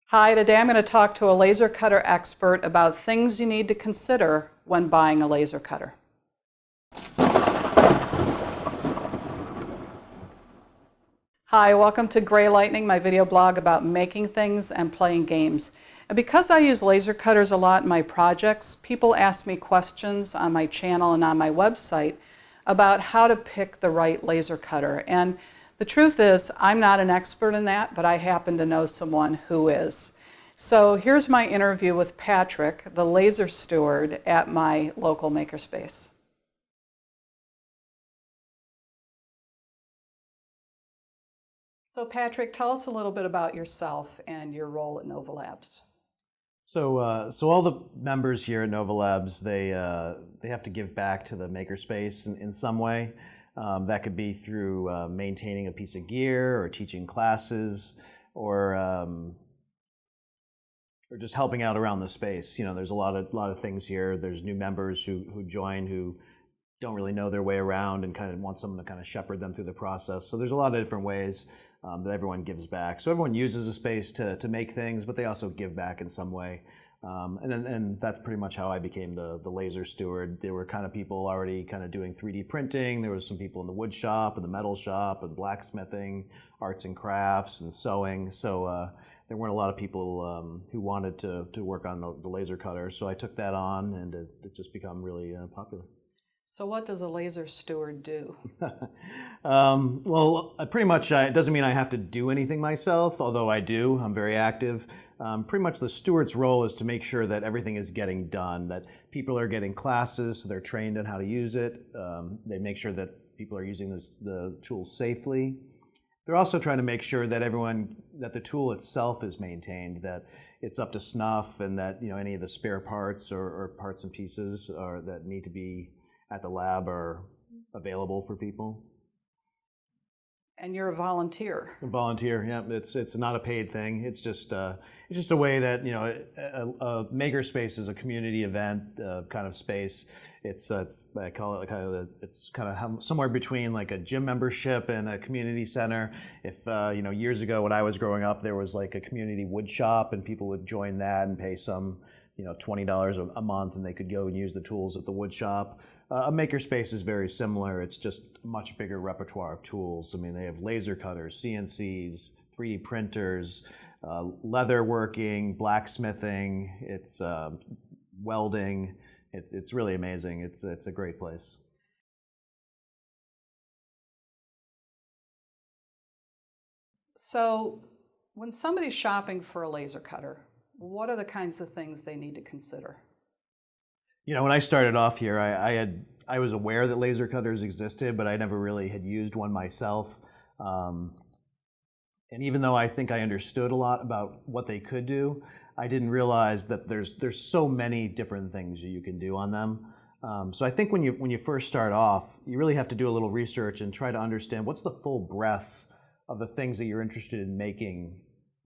Hi, today I'm going to talk to a laser cutter expert about things you need to consider when buying a laser cutter. Hi, welcome to Gray Lightning, my video blog about making things and playing games. And because I use laser cutters a lot in my projects, people ask me questions on my channel and on my website about how to pick the right laser cutter. And the truth is, I'm not an expert in that, but I happen to know someone who is. So here's my interview with Patrick, the laser steward at my local Makerspace. So Patrick, tell us a little bit about yourself and your role at Nova Labs. So all the members here at Nova Labs, they have to give back to the Makerspace in some way. That could be through maintaining a piece of gear, or teaching classes, or just helping out around the space. You know, there's a lot of things here. There's new members who join who don't really know their way around and kind of want someone to kind of shepherd them through the process. So there's a lot of different ways that everyone gives back. So everyone uses a space to make things, but they also give back in some way. And that's pretty much how I became the laser steward. There were kind of people already kind of doing 3D printing. There was some people in the wood shop and the metal shop and blacksmithing, arts and crafts and sewing. So there weren't a lot of people who wanted to work on the laser cutter. So I took that on, and it's just become really popular. So what does a laser steward do? Well, pretty much it doesn't mean I have to do anything myself, although I do. I'm very active. Pretty much the steward's role is to make sure that everything is getting done, that people are getting classes, so they're trained on how to use it. They make sure that people are using the tools safely. They're also trying to make sure that that the tool itself is maintained, that it's up to snuff, and that any of the spare parts or parts and pieces that need to be at the lab are available for people. And you're a volunteer. A volunteer, yeah. It's not a paid thing. It's just a way that a Makerspace is a community event kind of space. I call it it's kind of somewhere between like a gym membership and a community center. If years ago when I was growing up, there was like a community wood shop, and people would join that and pay some $20 a month, and they could go and use the tools at the wood shop. A Makerspace is very similar. It's just a much bigger repertoire of tools. I mean, they have laser cutters, CNCs, 3D printers, leather working, blacksmithing, it's welding. It's really amazing. It's a great place. So when somebody's shopping for a laser cutter, what are the kinds of things they need to consider? When I started off here, I was aware that laser cutters existed, but I never really had used one myself. And even though I think I understood a lot about what they could do, I didn't realize that there's so many different things that you can do on them. So I think when you first start off, you really have to do a little research and try to understand what's the full breadth of the things that you're interested in making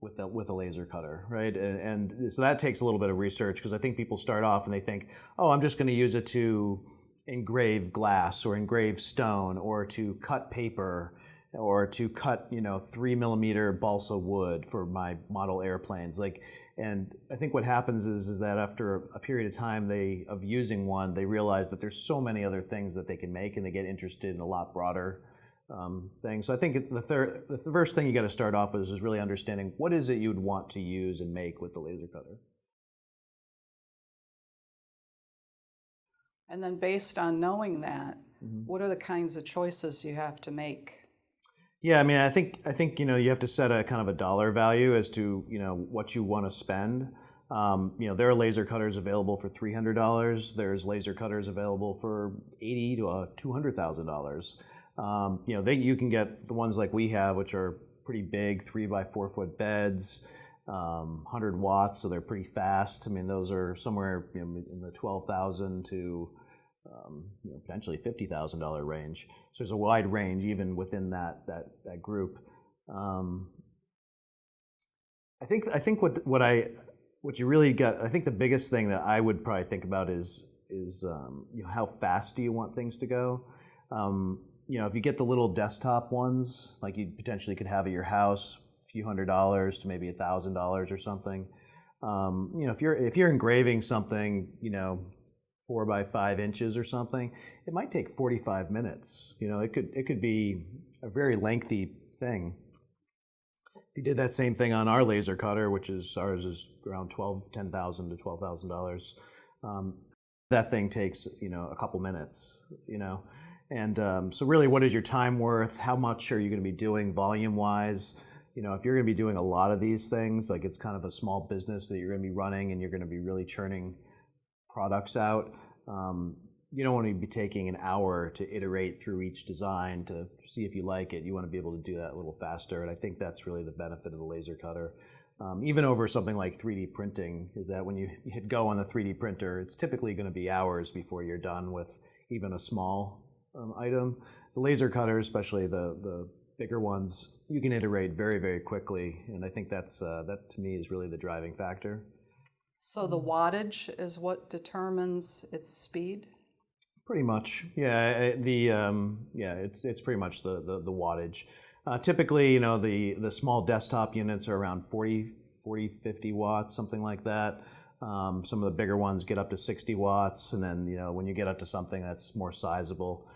with a laser cutter, right? And so that takes a little bit of research, because I think people start off and they think, oh, I'm just going to use it to engrave glass or engrave stone, or to cut paper, or to cut 3mm balsa wood for my model airplanes. And I think what happens is that after a period of time of using one, they realize that there's so many other things that they can make, and they get interested in a lot broader thing. So I think the first thing you got to start off with is really understanding what is it you'd want to use and make with the laser cutter. And then based on knowing that, what are the kinds of choices you have to make? Yeah, I mean, I think you have to set a kind of a dollar value as to what you want to spend. There are laser cutters available for $300. There's laser cutters available for $80,000 to $200,000. You can get the ones like we have, which are pretty big, 3 by 4 foot beds, 100 watts, so they're pretty fast. I mean, those are somewhere in the $12,000 to potentially $50,000 range. So there's a wide range even within that group. I think what you really got. I think the biggest thing that I would probably think about is how fast do you want things to go. If you get the little desktop ones, like you potentially could have at your house, few $100s to maybe $1,000 or something. You know, if you're engraving something, you know, 4 by 5 inches or something, it might take 45 minutes. You know, it could be a very lengthy thing. If you did that same thing on our laser cutter, which is ours is around $10,000 to $12,000, that thing takes, you know, a couple minutes. You know, and so really, what is your time worth? How much are you going to be doing volume-wise? You know, if you're going to be doing a lot of these things, like it's kind of a small business that you're going to be running, and you're going to be really churning products out, you don't want to be taking an hour to iterate through each design to see if you like it. You want to be able to do that a little faster, and I think that's really the benefit of the laser cutter. Even over something like 3D printing, is that when you hit go on the 3D printer, it's typically going to be hours before you're done with even a small item. The laser cutter, especially the bigger ones, you can iterate very, very quickly, and I think that's that to me is really the driving factor. So the wattage is what determines its speed? Pretty much, yeah. It's pretty much the wattage. Typically, you know, the small desktop units are around 40, 50 watts, something like that. Some of the bigger ones get up to 60 watts, and then, you know, when you get up to something that's more sizable,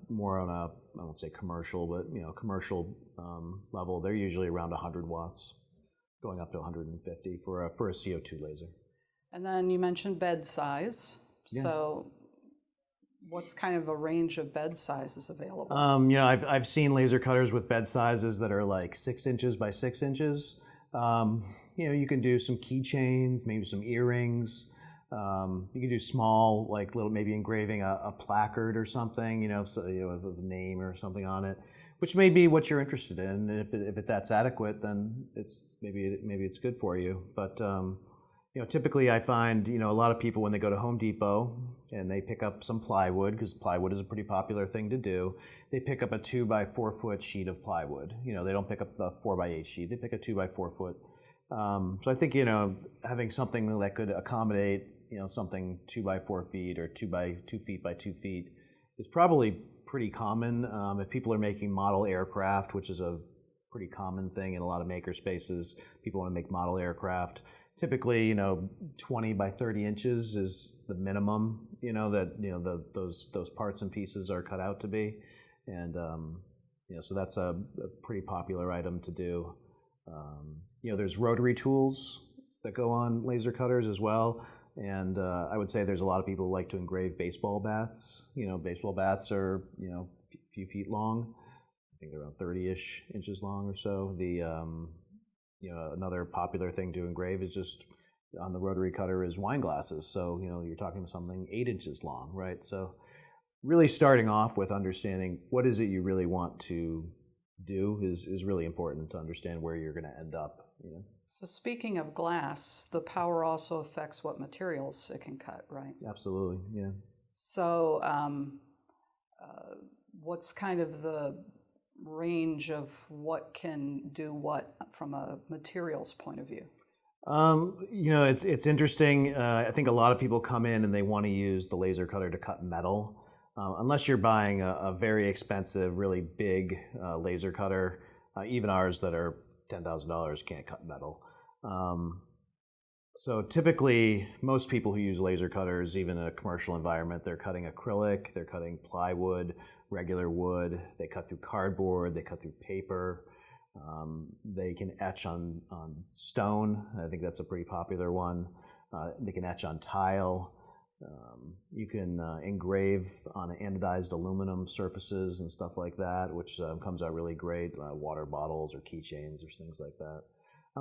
more on a, I won't say commercial, but, you know, commercial level, they're usually around 100 watts, going up to 150 for a CO2 laser. And then you mentioned bed size. Yeah. So what's kind of a range of bed sizes available? You know, I've seen laser cutters with bed sizes that are like 6 inches by 6 inches. You know, you can do some keychains, maybe some earrings. You can do small, like little, maybe engraving a placard or something, you know, so, you know, with a name or something on it, which may be what you're interested in. And if that's adequate, then it's maybe it's good for you. But you know, typically I find, you know, a lot of people when they go to Home Depot and they pick up some plywood, because plywood is a pretty popular thing to do, they pick up a 2 by 4 foot sheet of plywood. You know, they don't pick up the 4 by 8 sheet, they pick a 2 by 4 foot. So I think, you know, having something that could accommodate, you know, something 2 by 4 feet or 2 feet by 2 feet is probably pretty common. If people are making model aircraft, which is a pretty common thing in a lot of makerspaces, people want to make model aircraft. Typically, you know, 20 by 30 inches is the minimum, you know, that, you know, those parts and pieces are cut out to be. And, you know, so that's a pretty popular item to do. You know, there's rotary tools that go on laser cutters as well. And I would say there's a lot of people who like to engrave baseball bats. You know, baseball bats are, you know, a few feet long. I think they're around 30-ish inches long or so. You know, another popular thing to engrave is just on the rotary cutter is wine glasses. So, you know, you're talking something 8 inches long, right? So really starting off with understanding what is it you really want to do is really important to understand where you're going to end up, you know. So speaking of glass, the power also affects what materials it can cut, right? Absolutely, yeah. So what's kind of the range of what can do what from a materials point of view? You know, it's interesting. I think a lot of people come in and they want to use the laser cutter to cut metal. Unless you're buying a very expensive, really big laser cutter, even ours that are $10,000 can't cut metal. So typically, most people who use laser cutters, even in a commercial environment, they're cutting acrylic, they're cutting plywood, regular wood, they cut through cardboard, they cut through paper, they can etch on stone. I think that's a pretty popular one. They can etch on tile. You can engrave on anodized aluminum surfaces and stuff like that, which comes out really great, water bottles or keychains or things like that.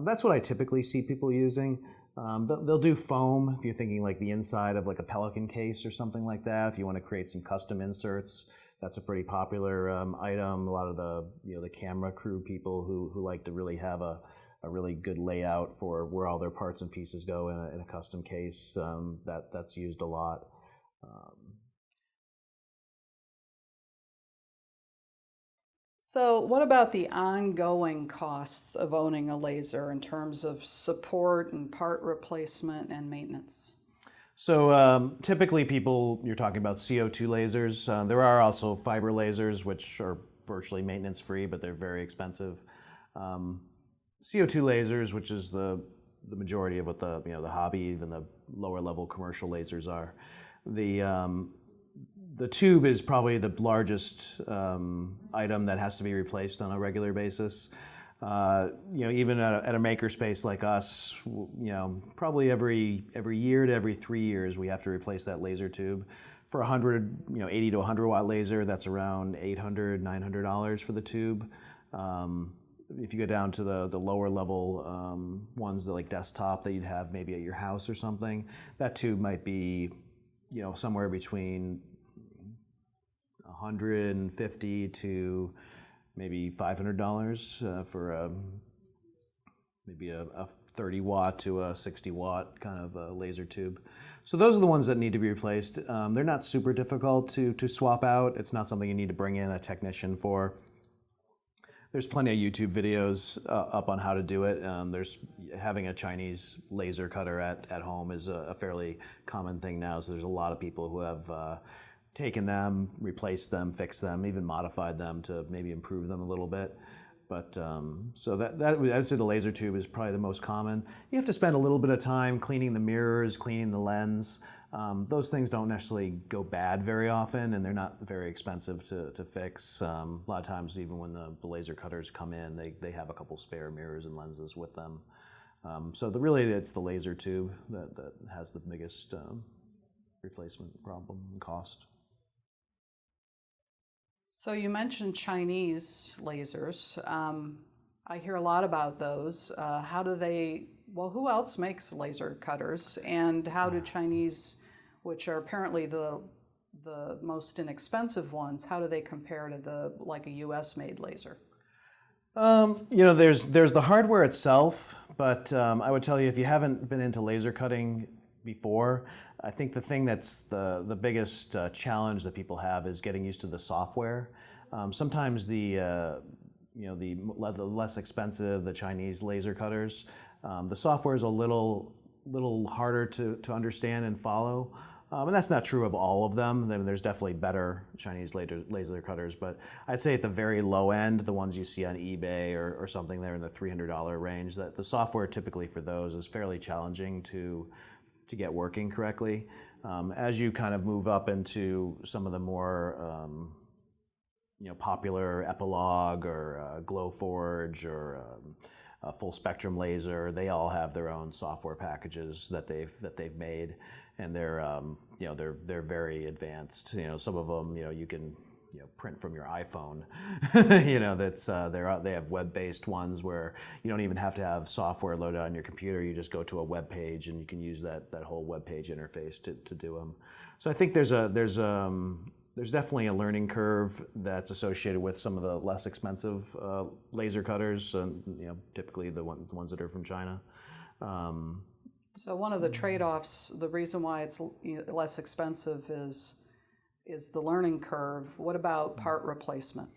That's what I typically see people using. They'll do foam if you're thinking like the inside of like a Pelican case or something like that. If you want to create some custom inserts, that's a pretty popular item. A lot of the, you know, the camera crew people who like to really have a really good layout for where all their parts and pieces go in a custom case. That's used a lot. So what about the ongoing costs of owning a laser in terms of support and part replacement and maintenance? So typically you're talking about CO2 lasers. There are also fiber lasers, which are virtually maintenance free, but they're very expensive. CO2 lasers, which is the majority of what the hobby, even the lower level commercial lasers are. The tube is probably the largest item that has to be replaced on a regular basis. Even at a makerspace like us, probably every year to every 3 years we have to replace that laser tube. For 80 to 100 watt laser, that's around $800, $900 for the tube. If you go down to the lower level ones, like desktop that you'd have maybe at your house or something, that tube might be, somewhere between $150 to maybe $500 for maybe a 30 watt to a 60 watt kind of a laser tube. So those are the ones that need to be replaced. They're not super difficult to swap out. It's not something you need to bring in a technician for. There's plenty of YouTube videos up on how to do it. Having a Chinese laser cutter at home is a fairly common thing now. So there's a lot of people who have taken them, replaced them, fixed them, even modified them to maybe improve them a little bit. But so I'd say the laser tube is probably the most common. You have to spend a little bit of time cleaning the mirrors, cleaning the lens. Those things don't necessarily go bad very often, and they're not very expensive to fix. A lot of times, even when the laser cutters come in, they have a couple spare mirrors and lenses with them. So really, it's the laser tube that has the biggest replacement problem and cost. So you mentioned Chinese lasers. I hear a lot about those. Who else makes laser cutters? And how do Chinese, which are apparently the most inexpensive ones, how do they compare to like a US made laser? There's the hardware itself, but I would tell you, if you haven't been into laser cutting before, I think the thing that's the biggest challenge that people have is getting used to the software. Sometimes the less expensive, the Chinese laser cutters, the software is a little harder to understand and follow. And that's not true of all of them. There's definitely better Chinese laser cutters, but I'd say at the very low end, the ones you see on eBay or something there in the $300 range, that the software typically for those is fairly challenging to get working correctly. As you kind of move up into some of the more popular Epilogue or Glowforge or Full Spectrum Laser, they all have their own software packages that they've made, and they're very advanced. Some of them you can print from your iPhone. They have web-based ones where you don't even have to have software loaded on your computer. You just go to a web page and you can use that whole web page interface to do them. So I think there's definitely a learning curve that's associated with some of the less expensive laser cutters, typically the ones that are from China. So one of the trade-offs, the reason why it's less expensive is the learning curve. What about part replacement?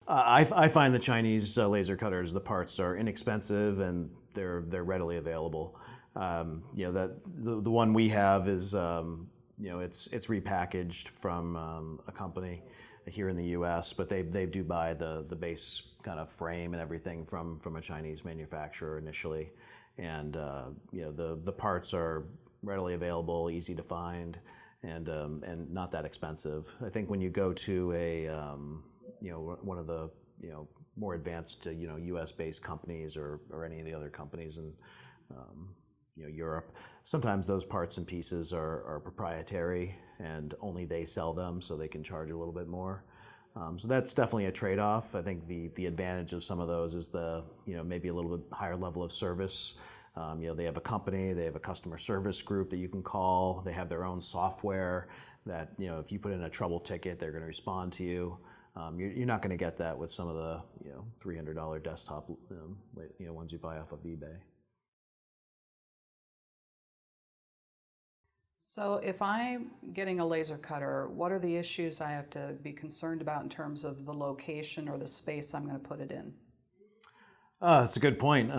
I find the Chinese laser cutters, the parts are inexpensive and they're readily available. The one we have is it's repackaged from a company here in the U.S., but they do buy the base kind of frame and everything from a Chinese manufacturer initially, and the parts are readily available, easy to find, and not that expensive. I think when you go to a one of the more advanced U.S.-based companies or any of the other companies in Europe, sometimes those parts and pieces are proprietary and only they sell them, so they can charge a little bit more. So that's definitely a trade-off. I think the advantage of some of those is maybe a little bit higher level of service. They have a company, they have a customer service group that you can call. They have their own software that if you put in a trouble ticket, they're going to respond to you. You're not going to get that with some of the $300 desktop ones you buy off of eBay. So if I'm getting a laser cutter, what are the issues I have to be concerned about in terms of the location or the space I'm going to put it in? That's a good point.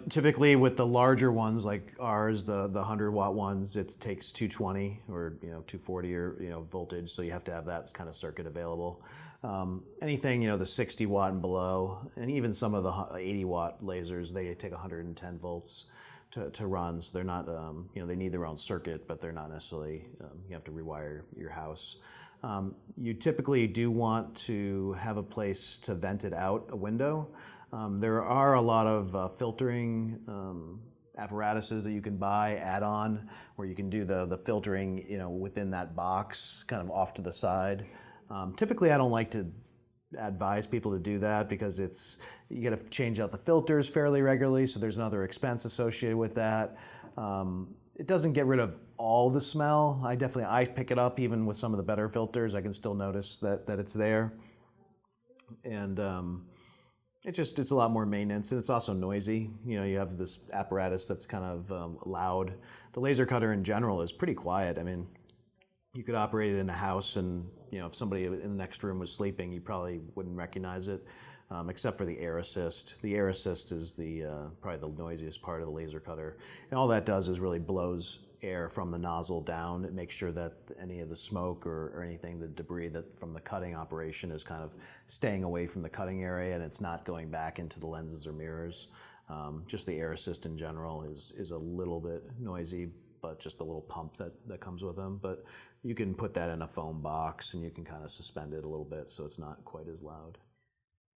Typically with the larger ones like ours, the 100-watt ones, it takes 220 or 240 or voltage, so you have to have that kind of circuit available. Anything, the 60 watt and below, and even some of the 80 watt lasers, they take 110 volts to run. So they're not, they need their own circuit, but they're not necessarily, you have to rewire your house. You typically do want to have a place to vent it out a window. There are a lot of filtering apparatuses that you can buy, add-on, where you can do the filtering, within that box, kind of off to the side. Typically, I don't like to advise people to do that because you got to change out the filters fairly regularly, so there's another expense associated with that. It doesn't get rid of all the smell. I pick it up even with some of the better filters. I can still notice that it's there, and it's a lot more maintenance, and it's also noisy. You have this apparatus that's kind of loud. The laser cutter in general is pretty quiet. I mean, you could operate it in a house, and if somebody in the next room was sleeping, you probably wouldn't recognize it, except for the air assist. The air assist is probably the noisiest part of the laser cutter, and all that does is really blows air from the nozzle down. It makes sure that any of the smoke or anything, the debris from the cutting operation is kind of staying away from the cutting area, and it's not going back into the lenses or mirrors. Just the air assist in general is a little bit noisy, but just a little pump that comes with them. But you can put that in a foam box, and you can kind of suspend it a little bit so it's not quite as loud.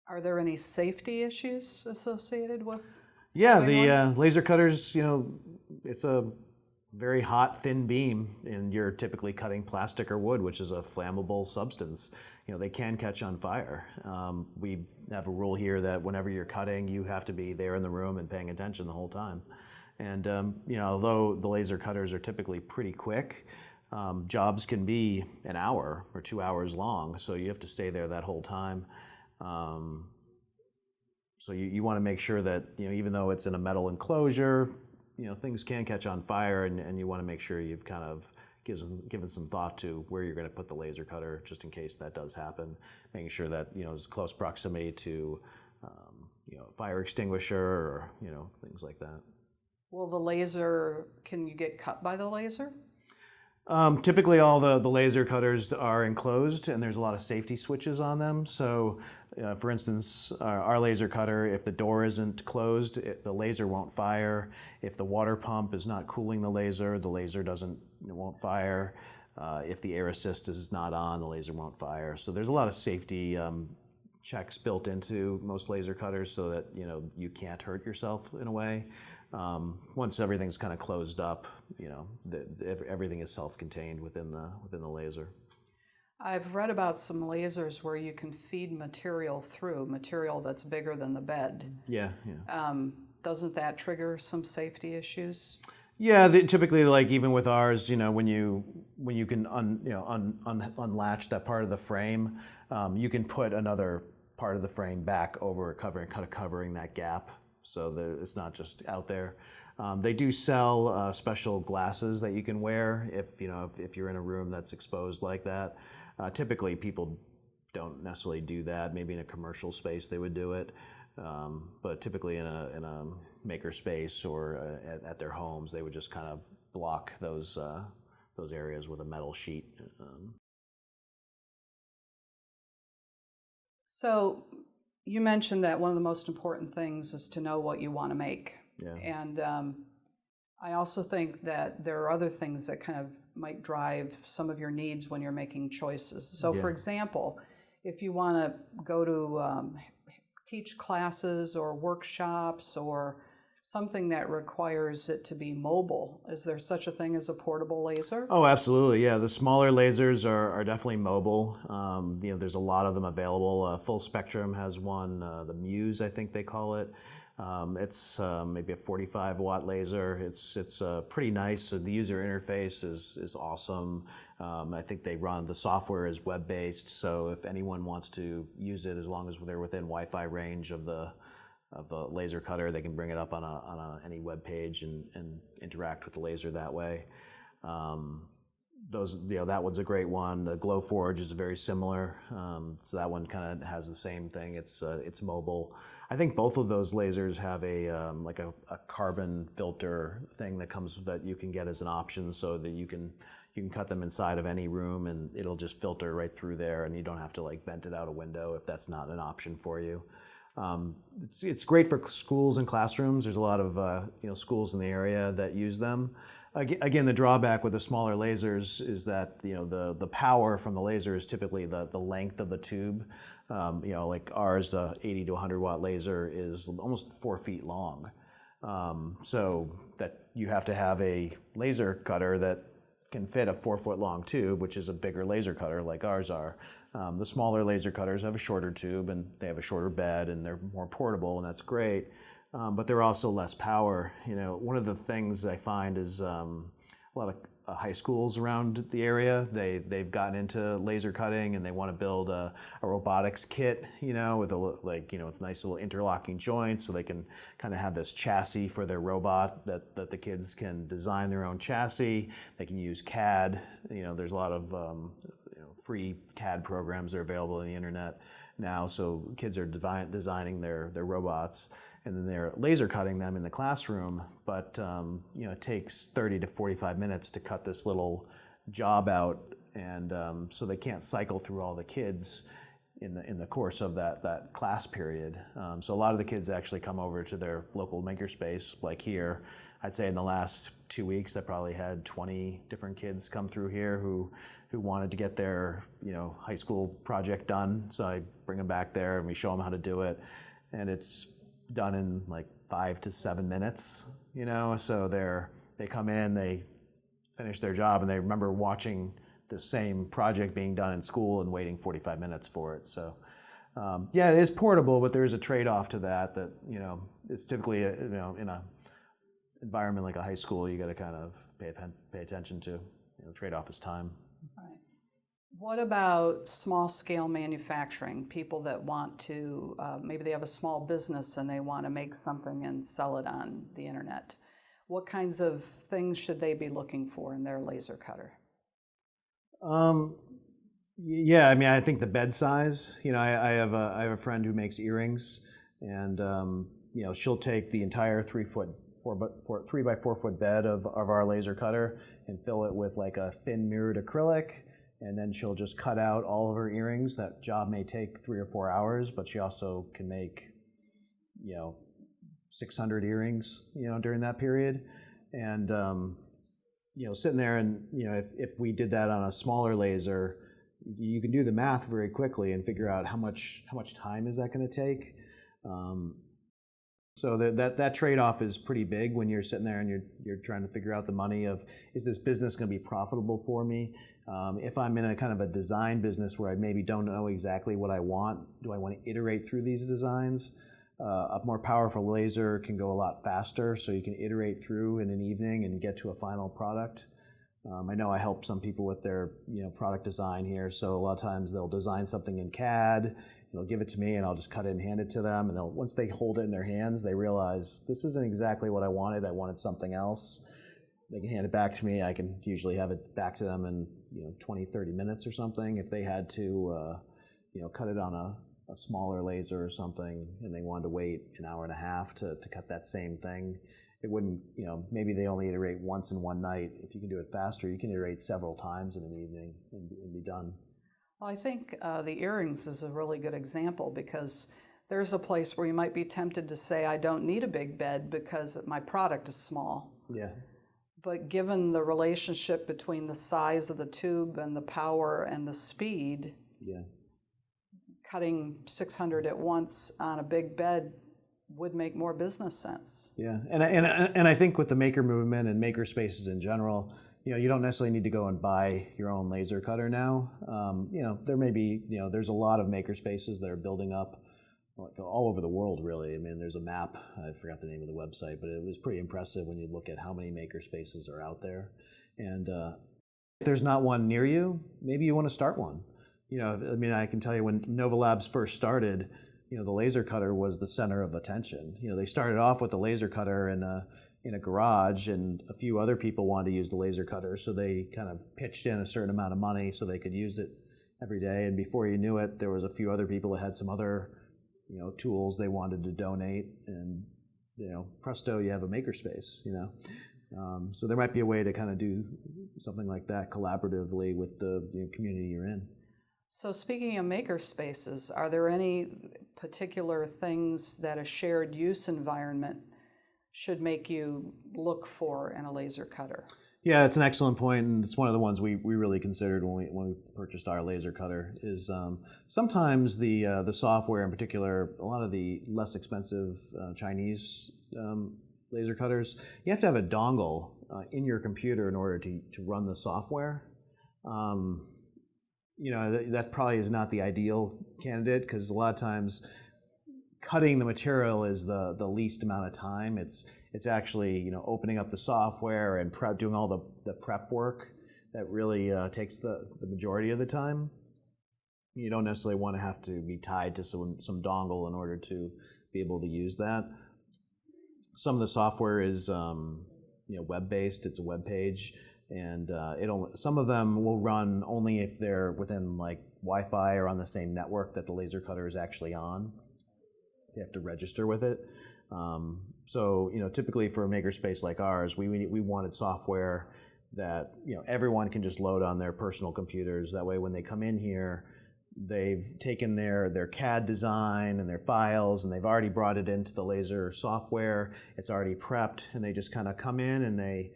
Are there any safety issues associated with? Yeah, the laser cutters, it's a very hot, thin beam, and you're typically cutting plastic or wood, which is a flammable substance. They can catch on fire. We have a rule here that whenever you're cutting, you have to be there in the room and paying attention the whole time. And although the laser cutters are typically pretty quick, jobs can be an hour or 2 hours long, so you have to stay there that whole time. So you want to make sure that even though it's in a metal enclosure, things can catch on fire, and you want to make sure you've kind of given some thought to where you're going to put the laser cutter, just in case that does happen. Making sure that there's close proximity to a fire extinguisher or things like that. Will can you get cut by the laser? Typically all the laser cutters are enclosed, and there's a lot of safety switches on them. So for instance, our laser cutter, if the door isn't closed, the laser won't fire. If the water pump is not cooling the laser won't fire. If the air assist is not on, the laser won't fire. So there's a lot of safety checks built into most laser cutters so that you can't hurt yourself in a way. Once everything's kind of closed up, everything is self-contained within the laser. I've read about some lasers where you can feed material that's bigger than the bed. Yeah. Doesn't that trigger some safety issues? Yeah, typically, like even with ours, when you can unlatch that part of the frame, you can put another part of the frame back over covering that gap, so that it's not just out there. They do sell special glasses that you can wear if you're in a room that's exposed like that. Typically, people don't necessarily do that. Maybe in a commercial space they would do it, but typically in a Makerspace or at their homes, they would just kind of block those areas with a metal sheet. So you mentioned that one of the most important things is to know what you want to make. Yeah. And I also think that there are other things that kind of might drive some of your needs when you're making choices. So for example, if you want to go to teach classes or workshops or something that requires it to be mobile, is there such a thing as a portable laser? Oh, absolutely, yeah. The smaller lasers are definitely mobile. There's a lot of them available. Full Spectrum has one, the Muse, I think they call it. It's maybe a 45 watt laser. It's pretty nice. The user interface is awesome. I think the software is web-based, so if anyone wants to use it, as long as they're within Wi-Fi range of the laser cutter, they can bring it up on any web page and interact with the laser that way. those, that one's a great one. The Glowforge is very similar, so that one kind of has the same thing. It's mobile. I think both of those lasers have like a carbon filter thing that you can get as an option, so that you can cut them inside of any room, and it'll just filter right through there, and you don't have to like vent it out a window if that's not an option for you. It's great for schools and classrooms. There's a lot of schools in the area that use them. Again, the drawback with the smaller lasers is that the power from the laser is typically the length of the tube. Like ours, the 80 to 100 watt laser is almost 4 feet long. So that you have to have a laser cutter that can fit a 4 foot long tube, which is a bigger laser cutter like ours are. The smaller laser cutters have a shorter tube, and they have a shorter bed, and they're more portable, and that's great. But they're also less power. One of the things I find is a lot of high schools around the area, they've gotten into laser cutting, and they want to build a robotics kit, with nice little interlocking joints, so they can kind of have this chassis for their robot that the kids can design their own chassis. They can use CAD. There's a lot of free CAD programs that are available on the internet now, so kids are designing their robots, and then they're laser cutting them in the classroom. But it takes 30 to 45 minutes to cut this little job out, and so they can't cycle through all the kids in the course of that class period. So a lot of the kids actually come over to their local makerspace, like here. I'd say in the last 2 weeks, I probably had 20 different kids come through here who wanted to get their high school project done. So I bring them back there, and we show them how to do it, and it's done in like 5 to 7 minutes. So they come in, they finish their job, and they remember watching the same project being done in school and waiting 45 minutes for it. So yeah, it is portable, but there is a trade-off to that. It's typically in a environment like a high school, you got to kind of pay attention to. Trade-off is time. Right. What about small-scale manufacturing? People that want to, maybe they have a small business and they want to make something and sell it on the internet. What kinds of things should they be looking for in their laser cutter? Yeah, I think the bed size. I have a friend who makes earrings, and she'll take the entire 3 by 4 foot bed of our laser cutter and fill it with like a thin mirrored acrylic, and then she'll just cut out all of her earrings. That job may take 3 or 4 hours, but she also can make 600 earrings during that period. And sitting there, and if we did that on a smaller laser, you can do the math very quickly and figure out how much time is that going to take. So that trade-off is pretty big when you're sitting there and you're trying to figure out the money of, is this business going to be profitable for me? If I'm in a kind of a design business where I maybe don't know exactly what I want, do I want to iterate through these designs? A more powerful laser can go a lot faster, so you can iterate through in an evening and get to a final product. I know I help some people with their product design here, so a lot of times they'll design something in CAD, they'll give it to me, and I'll just cut it and hand it to them, and once they hold it in their hands, they realize this isn't exactly what I wanted something else. They can hand it back to me. I can usually have it back to them in 20, 30 minutes or something. If they had to cut it on a smaller laser or something, and they wanted to wait an hour and a half to cut that same thing, it wouldn't, maybe they only iterate once in one night. If you can do it faster, you can iterate several times in an evening and be done. Well, I think the earrings is a really good example, because there's a place where you might be tempted to say, I don't need a big bed because my product is small. Yeah. But given the relationship between the size of the tube and the power and the speed, yeah, cutting 600 at once on a big bed would make more business sense. Yeah, and I think with the maker movement and makerspaces in general, you don't necessarily need to go and buy your own laser cutter now. There may be, there's a lot of makerspaces that are building up all over the world, really. There's a map, I forgot the name of the website, but it was pretty impressive when you look at how many makerspaces are out there. And if there's not one near you, maybe you want to start one. I can tell you when Nova Labs first started, the laser cutter was the center of attention. They started off with the laser cutter in in a garage, and a few other people wanted to use the laser cutter, so they kind of pitched in a certain amount of money so they could use it every day. And before you knew it, there was a few other people that had some other, tools they wanted to donate, and presto, you have a makerspace. So there might be a way to kind of do something like that collaboratively with the community you're in. So speaking of makerspaces, are there any particular things that a shared use environment should make you look for in a laser cutter? Yeah, it's an excellent point, and it's one of the ones we really considered when we purchased our laser cutter. Is sometimes the software, in particular, a lot of the less expensive Chinese laser cutters, you have to have a dongle in your computer in order to run the software. That probably is not the ideal candidate, because a lot of times cutting the material is the least amount of time. It's actually opening up the software and doing all the prep work that really takes the majority of the time. You don't necessarily want to have to be tied to some dongle in order to be able to use that. Some of the software is web-based. It's a web page, and some of them will run only if they're within like Wi-Fi or on the same network that the laser cutter is actually on. They have to register with it. So typically for a makerspace like ours, we wanted software that everyone can just load on their personal computers. That way, when they come in here, they've taken their CAD design and their files, and they've already brought it into the laser software. It's already prepped, and they just kind of come in and they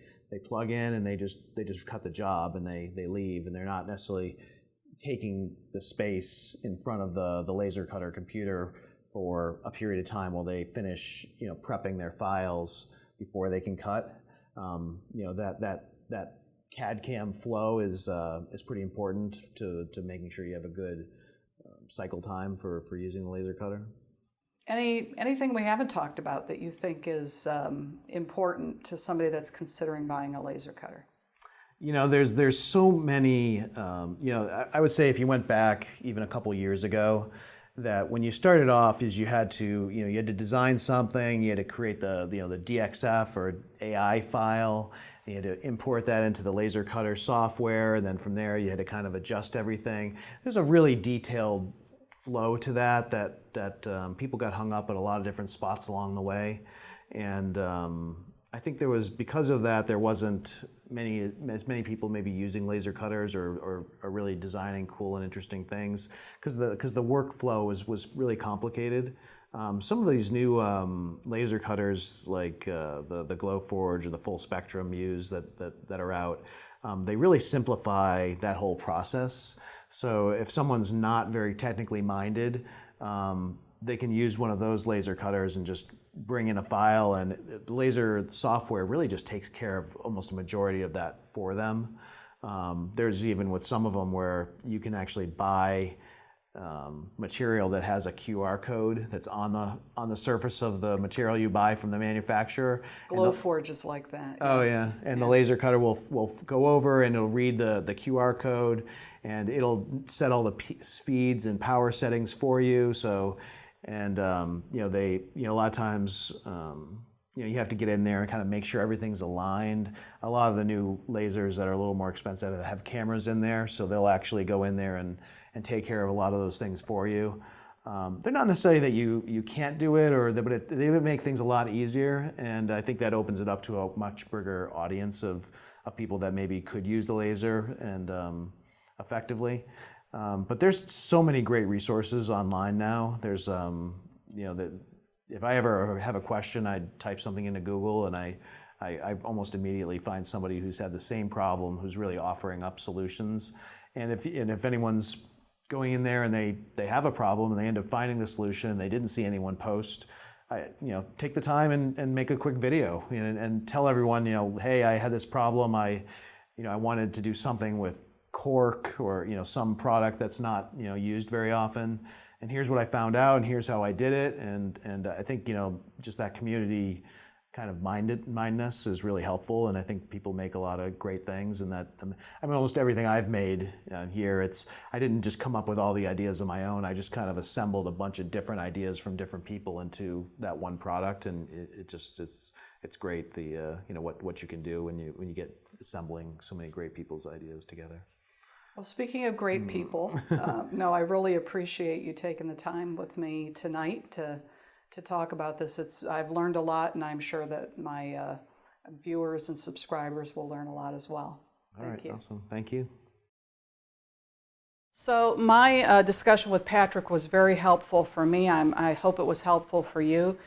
plug in, and they just cut the job, and they leave, and they're not necessarily taking the space in front of the laser cutter computer for a period of time while they finish prepping their files before they can cut. That CAD CAM flow is pretty important to making sure you have a good cycle time for using the laser cutter. Anything we haven't talked about that you think is important to somebody that's considering buying a laser cutter? There's so many. I would say if you went back even a couple years ago, that when you started off is you had to design something, you had to create the DXF or AI file, you had to import that into the laser cutter software, and then from there you had to kind of adjust everything. There's a really detailed flow to that people got hung up at a lot of different spots along the way, and I think because of that, there wasn't as many people maybe using laser cutters or really designing cool and interesting things, because the workflow was really complicated. Some of these new laser cutters, like the Glowforge or the Full Spectrum Muse that are out, they really simplify that whole process. So if someone's not very technically minded, they can use one of those laser cutters and just bring in a file, and the laser software really just takes care of almost a majority of that for them. There's even with some of them where you can actually buy material that has a QR code that's on the surface of the material you buy from the manufacturer. Glowforge is like that. Oh yes. Yeah, and the laser cutter will go over and it'll read the QR code, and it'll set all the speeds and power settings for you. So, and a lot of times you have to get in there and kind of make sure everything's aligned. A lot of the new lasers that are a little more expensive have cameras in there, so they'll actually go in there and take care of a lot of those things for you. They're not necessarily that you can't do it, but they would make things a lot easier, and I think that opens it up to a much bigger audience of people that maybe could use the laser and effectively. But there's so many great resources online now. There's if I ever have a question, I type something into Google, and I almost immediately find somebody who's had the same problem, who's really offering up solutions. And if anyone's going in there and they have a problem and they end up finding the solution and they didn't see anyone post, take the time and make a quick video and tell everyone, hey, I had this problem. I wanted to do something with cork or some product that's not used very often, and here's what I found out, and here's how I did it. And I think just that community kind of mindedness is really helpful, and I think people make a lot of great things. And that almost everything I've made here, I didn't just come up with all the ideas on my own. I just kind of assembled a bunch of different ideas from different people into that one product, and it's it's great what you can do when you get assembling so many great people's ideas together. Well, speaking of great people, no, I really appreciate you taking the time with me tonight to talk about this. I've learned a lot, and I'm sure that my viewers and subscribers will learn a lot as well. Thank you. Awesome. Thank you. So my discussion with Patrick was very helpful for me. I hope it was helpful for you.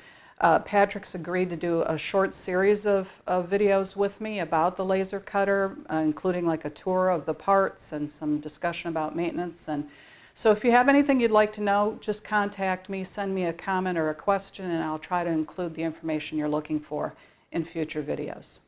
Patrick's agreed to do a short series of videos with me about the laser cutter, including like a tour of the parts and some discussion about maintenance. And so if you have anything you'd like to know, just contact me, send me a comment or a question, and I'll try to include the information you're looking for in future videos.